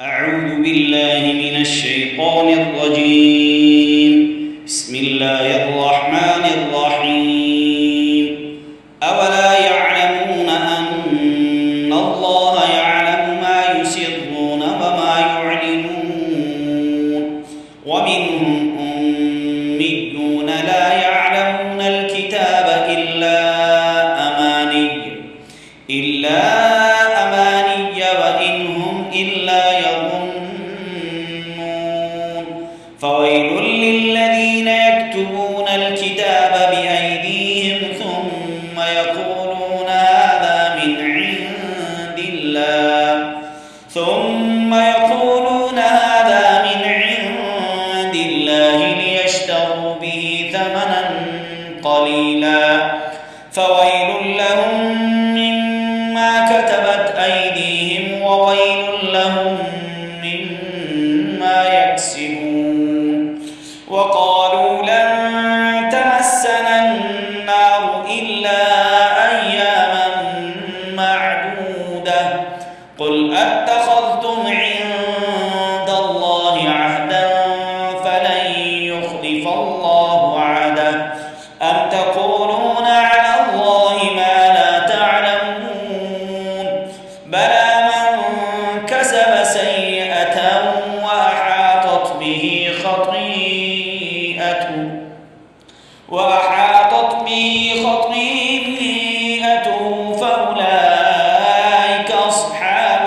أعوذ بالله من الشيطان الرجيم. بسم الله الرحمن الرحيم. أولا يعلمون أن الله يعلم ما يسرون وما يعلنون ومنهم أميون لا يعلمون الكتاب إلا أماني وإن هم إلا يظنون. فويل للذين يكتبون الكتاب بأيديهم ثم يقولون هذا من عند الله ليشتروا به ثمنا قليلا. فويل لهم مما كتبت أيديهم وويل لهم مما يكسبون. وقالوا لن تمسنا النار إلا أياما معدودة. قل أتخذتم عند الله عهدا فلن يخلف الله عهده أم تقولون على الله ما لا تعلمون. بلى من كسب سيئة وأحاطت به خطيئته فأولئك أصحاب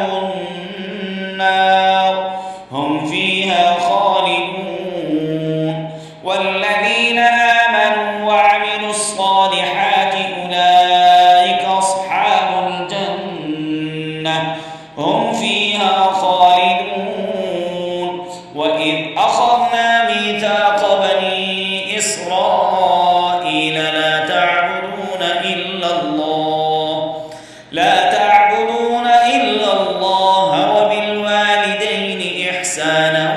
النار هم فيها خالدون. والذين آمنوا وعملوا الصالحات أولئك أصحاب الجنة هم فيها خالدون. وإذ أخذنا ميثاق بني إسرائيل لا تعبدون إلا الله وبالوالدين إحسانا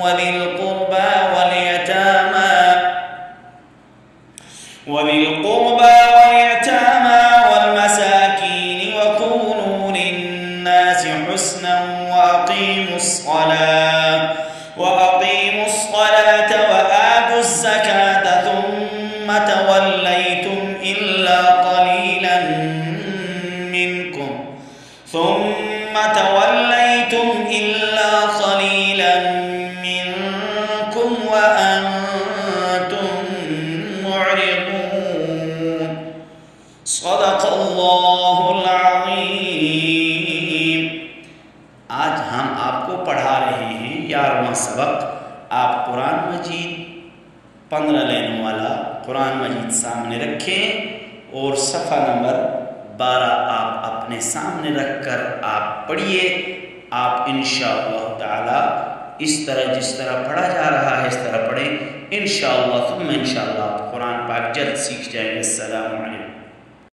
وذي القربى واليتامى والمساكين وقولوا للناس حسنا وأقيموا الصلاة وآتوا الزكاة ثم توليتم إلا قليلا منكم وأنتم معرضون. صدق الله العظيم. आज हम आपको पढ़ा रहे हैं 11वां सबक। आप कुरान मजीद 15 लाइनों वाला कुरान मजीद सामने रखें और सफ़ा नंबर 12 आप अपने सामने रखकर आप पढ़िए। आप इंशाअल्लाह ताला इस तरह जिस तरह पढ़ा जा रहा है इस तरह पढ़ें। इंशाअल्लाह आप कुरान पाक जल्द सीख जाएंगे। अस्सलामु अलैकुम।